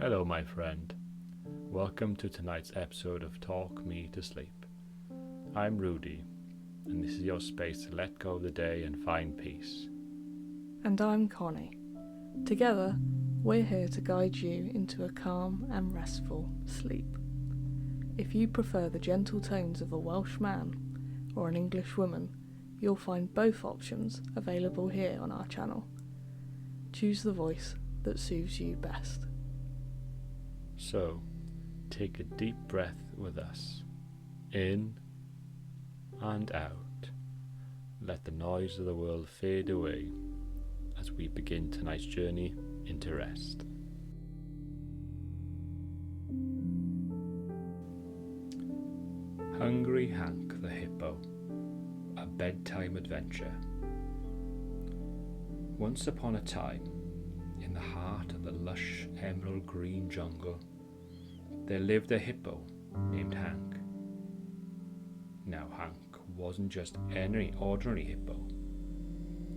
Hello, my friend. Welcome to tonight's episode of Talk Me to Sleep. I'm Rudy, and this is your space to let go of the day and find peace. And I'm Connie. Together, we're here to guide you into a calm and restful sleep. If you prefer the gentle tones of a Welsh man or an English woman, you'll find both options available here on our channel. Choose the voice that soothes you best. So, take a deep breath with us, in and out. Let the noise of the world fade away as we begin tonight's journey into rest. Hungry Hank the Hippo, a bedtime adventure. Once upon a time, in the heart of the lush emerald green jungle, there lived a hippo named Hank. Now Hank wasn't just any ordinary hippo.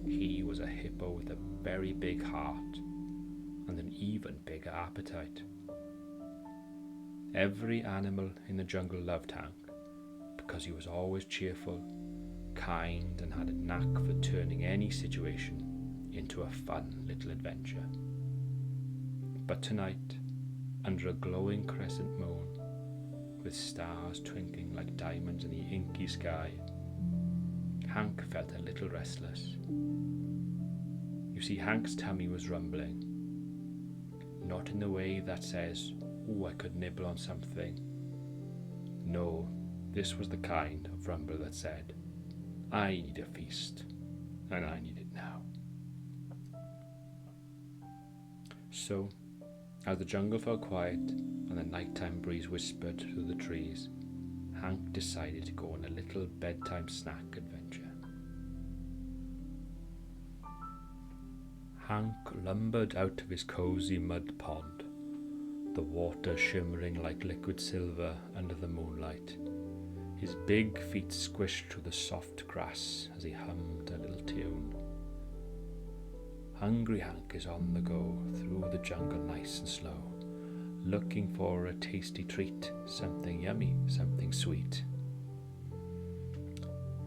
He was a hippo with a very big heart and an even bigger appetite. Every animal in the jungle loved Hank because he was always cheerful, kind, and had a knack for turning any situation into a fun little adventure. But tonight, under a glowing crescent moon, with stars twinkling like diamonds in the inky sky, Hank felt a little restless. You see, Hank's tummy was rumbling, not in the way that says, "Oh, I could nibble on something." No, this was the kind of rumble that said, "I need a feast, and I need it now." So, as the jungle fell quiet and the nighttime breeze whispered through the trees, Hank decided to go on a little bedtime snack adventure. Hank lumbered out of his cozy mud pond, the water shimmering like liquid silver under the moonlight. His big feet squished through the soft grass as he hummed a little tune. Hungry Hank is on the go through the jungle nice and slow, looking for a tasty treat, something yummy, something sweet.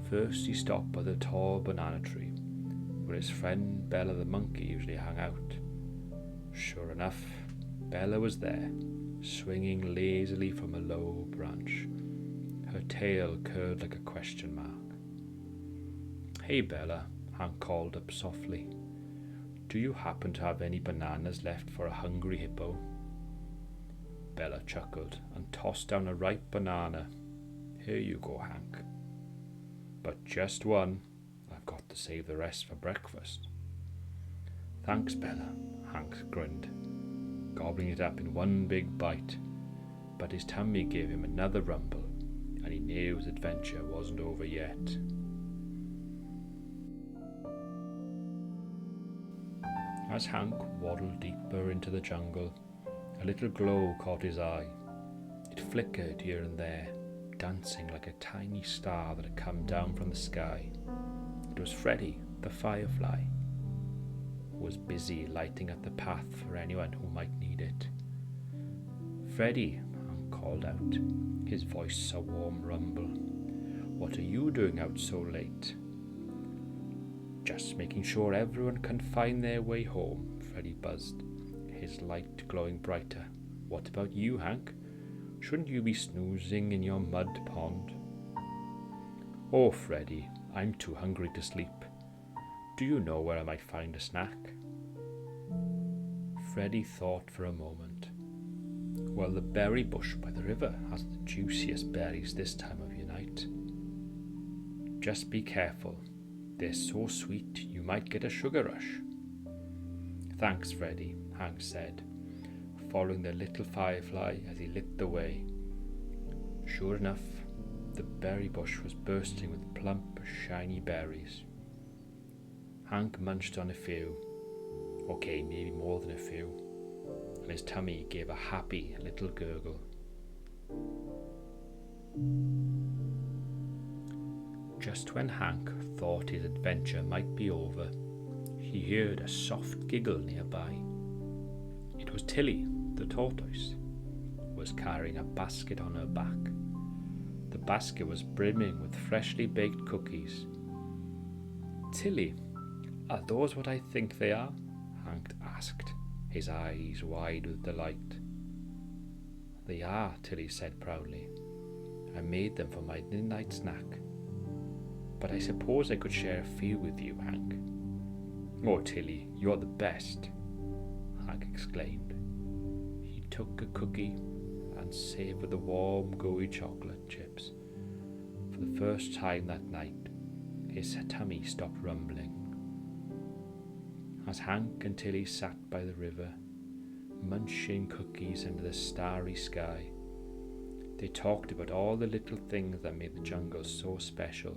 First he stopped by the tall banana tree, where his friend Bella the monkey usually hung out. Sure enough, Bella was there, swinging lazily from a low branch, her tail curled like a question mark. "Hey Bella," Hank called up softly. "Do you happen to have any bananas left for a hungry hippo?" Bella chuckled and tossed down a ripe banana. "Here you go, Hank. But just one. I've got to save the rest for breakfast." "Thanks, Bella," Hank grinned, gobbling it up in one big bite. But his tummy gave him another rumble, and he knew his adventure wasn't over yet. As Hank waddled deeper into the jungle, a little glow caught his eye. It flickered here and there, dancing like a tiny star that had come down from the sky. It was Freddy, the firefly, who was busy lighting up the path for anyone who might need it. "Freddy," Hank called out, his voice a warm rumble. "What are you doing out so late?" "Just making sure everyone can find their way home," Freddy buzzed, his light glowing brighter. "What about you, Hank? Shouldn't you be snoozing in your mud pond?" "Oh, Freddy, I'm too hungry to sleep. Do you know where I might find a snack?" Freddy thought for a moment. "Well, the berry bush by the river has the juiciest berries this time of your night. Just be careful. They're so sweet you might get a sugar rush." "Thanks, Freddy," Hank said, following the little firefly as he lit the way. Sure enough, the berry bush was bursting with plump, shiny berries. Hank munched on a few, okay, maybe more than a few, and his tummy gave a happy little gurgle. Just when Hank thought his adventure might be over, he heard a soft giggle nearby. It was Tilly, the tortoise, was carrying a basket on her back. The basket was brimming with freshly baked cookies. "Tilly, are those what I think they are?" Hank asked, his eyes wide with delight. "They are," Tilly said proudly. "I made them for my midnight snack. But I suppose I could share a few with you, Hank." "Oh, Tilly, you're the best," Hank exclaimed. He took a cookie and savoured the warm, gooey chocolate chips. For the first time that night, his tummy stopped rumbling. As Hank and Tilly sat by the river, munching cookies under the starry sky, they talked about all the little things that made the jungle so special.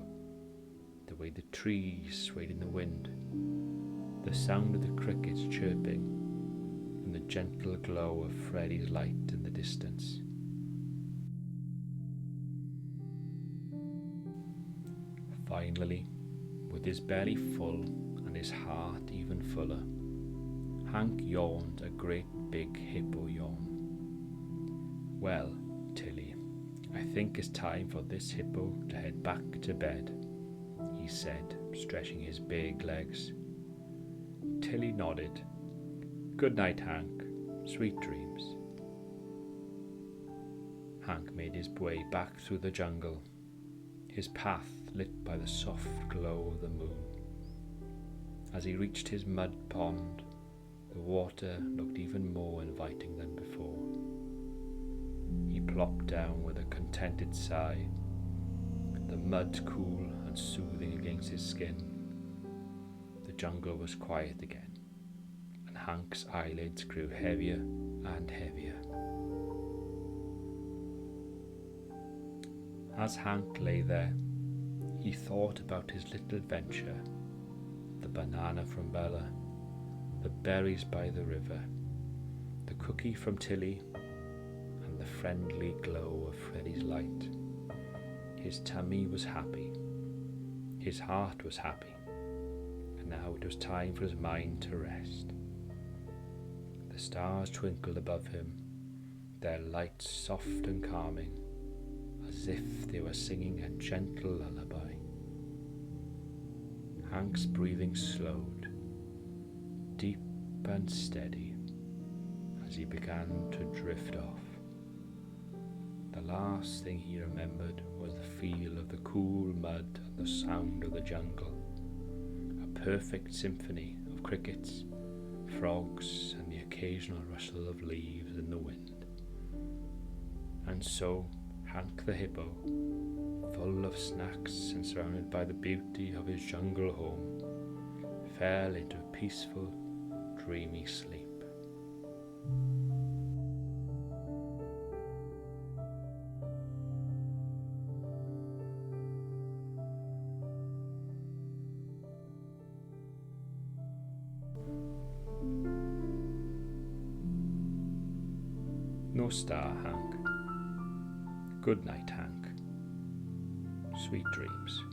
The way the trees swayed in the wind, the sound of the crickets chirping, and the gentle glow of Freddy's light in the distance. Finally, with his belly full and his heart even fuller, Hank yawned a great big hippo yawn. "Well, Tilly, I think it's time for this hippo to head back to bed," he said, stretching his big legs. Tilly nodded. "Good night, Hank. Sweet dreams." Hank made his way back through the jungle, his path lit by the soft glow of the moon. As he reached his mud pond, the water looked even more inviting than before. He plopped down with a contented sigh, the mud cool and soothing against his skin. The jungle was quiet again, and Hank's eyelids grew heavier and heavier. As Hank lay there, he thought about his little adventure, the banana from Bella, the berries by the river, the cookie from Tilly, and the friendly glow of Freddy's light. His tummy was happy, his heart was happy, and now it was time for his mind to rest. The stars twinkled above him, their lights soft and calming, as if they were singing a gentle lullaby. Hank's breathing slowed, deep and steady, as he began to drift off. The last thing he remembered was the feel of the cool mud and the sound of the jungle, a perfect symphony of crickets, frogs, and the occasional rustle of leaves in the wind. And so Hank the Hippo, full of snacks and surrounded by the beauty of his jungle home, fell into a peaceful, dreamy sleep. No star, Hank. Good night, Hank. Sweet dreams.